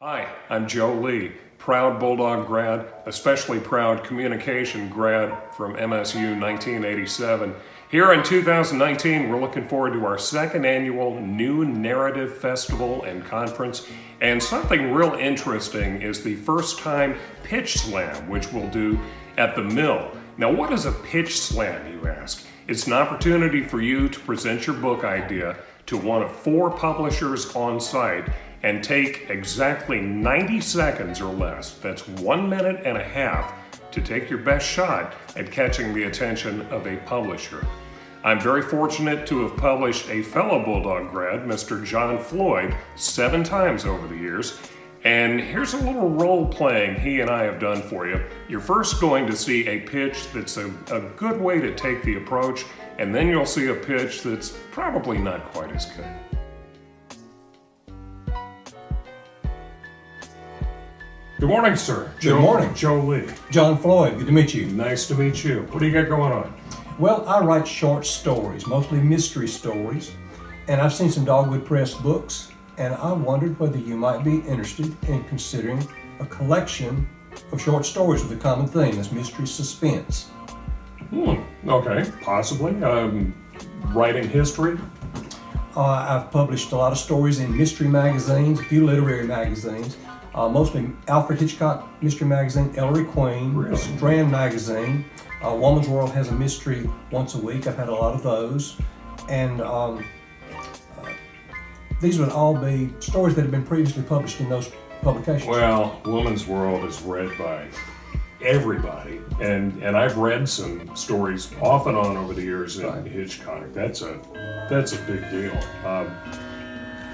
Hi, I'm Joe Lee, proud Bulldog grad, especially proud communication grad from MSU 1987. Here in 2019, we're looking forward to our second annual New Narrative Festival and Conference. And something real interesting is the first time pitch slam, which we'll do at the Mill. Now, what is a pitch slam, you ask? It's an opportunity for you to present your book idea to one of 4 publishers on site and take exactly 90 seconds or less, that's 1 minute and a half, to take your best shot at catching the attention of a publisher. I'm very fortunate to have published a fellow Bulldog grad, Mr. John Floyd, 7 times over the years. And here's a little role playing he and I have done for you. You're first going to see a pitch that's a good way to take the approach, and then you'll see a pitch that's probably not quite as good. Good morning, sir. Good morning. Joe Lee. John Floyd, good to meet you. Nice to meet you. What do you got going on? Well, I write short stories, mostly mystery stories, and I've seen some Dogwood Press books, and I wondered whether you might be interested in considering a collection of short stories with a common theme, that's mystery suspense. Okay, possibly. Writing history. I've published a lot of stories in mystery magazines, a few literary magazines, mostly Alfred Hitchcock Mystery Magazine, Ellery Queen, Really? Strand Magazine. Woman's World has a mystery once a week. I've had a lot of those. And these would all be stories that have been previously published in those publications. Well, Woman's World is read by everybody, and I've read some stories off and on over the years in Right. Hitchcock. That's a big deal.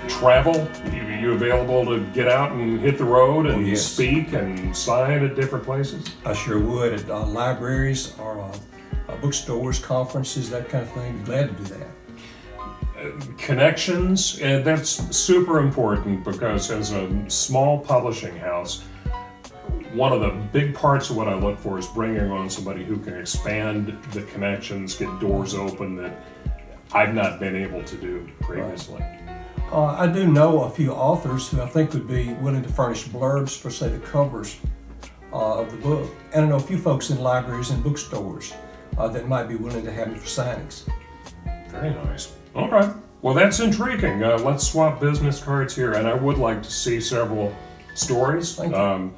Travel, you available to get out and hit the road and yes. speak and sign at different places? I sure would, at libraries or bookstores, conferences, that kind of thing. Be glad to do that. Connections, and that's super important because as a small publishing house, one of the big parts of what I look for is bringing on somebody who can expand the connections, get doors open that I've not been able to do previously. I do know a few authors who I think would be willing to furnish blurbs for, say, the covers of the book. And I know a few folks in libraries and bookstores that might be willing to have me for signings. Very nice. Okay. Well, that's intriguing. Let's swap business cards here, and I would like to see several stories. Thank you.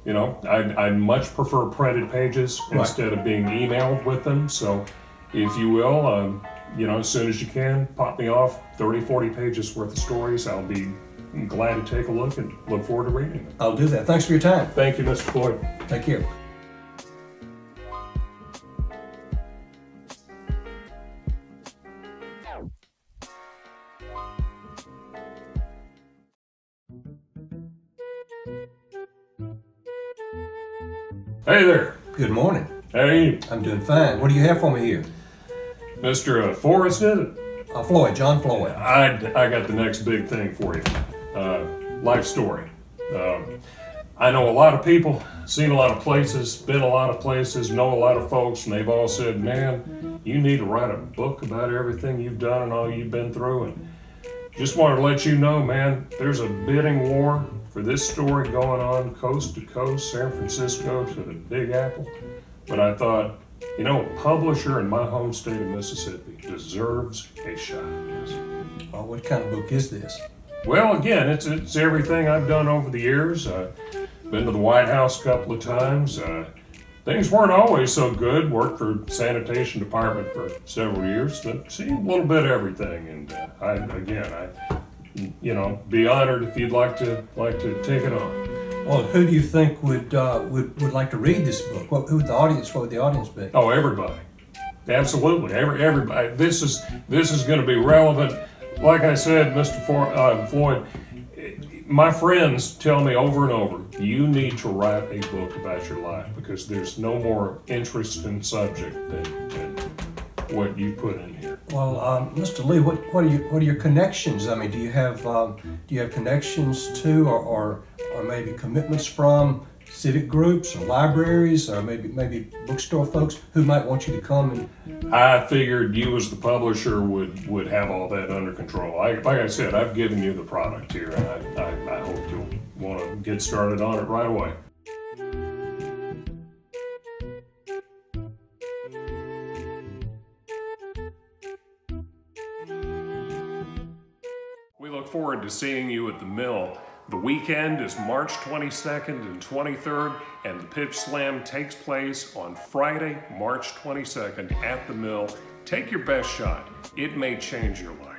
You know, I'd much prefer printed pages instead of being emailed with them. So, if you will, as soon as you can, pop me off 30, 40 pages worth of stories. I'll be glad to take a look and look forward to reading them. I'll do that. Thanks for your time. Thank you, Mr. Floyd. Take care. Hey there. Good morning. Hey, I'm doing fine. What do you have for me here? Mr. Forrest, is it? Floyd, John Floyd. I got the next big thing for you. Life story. I know a lot of people, seen a lot of places, been a lot of places, know a lot of folks, and they've all said, man, you need to write a book about everything you've done and all you've been through. And just wanted to let you know, man, there's a bidding war for this story going on coast to coast, San Francisco to the Big Apple. But I thought, a publisher in my home state of Mississippi deserves a shot. Oh, what kind of book is this? Well, again, it's everything I've done over the years. Been to the White House a couple of times. Things weren't always so good. Worked for sanitation department for several years. But seen a little bit of everything. And I'd be honored if you'd like to take it on. Well, who do you think would like to read this book? What would the audience be? Oh, everybody. Absolutely, everybody. This is going to be relevant. Like I said, Mr. Floyd, my friends tell me over and over, you need to write a book about your life because there's no more interesting subject than what you put in here. Well, Mr. Lee, what are your connections? I mean, do you have connections to or maybe commitments from civic groups or libraries or maybe bookstore folks who might want you to come and... I figured you as the publisher would have all that under control. Like I said, I've given you the product here, and I hope want to get started on it right away. We look forward to seeing you at the mill. The weekend is March 22nd and 23rd, and the Pitch Slam takes place on Friday, March 22nd at the mill. Take your best shot. It may change your life.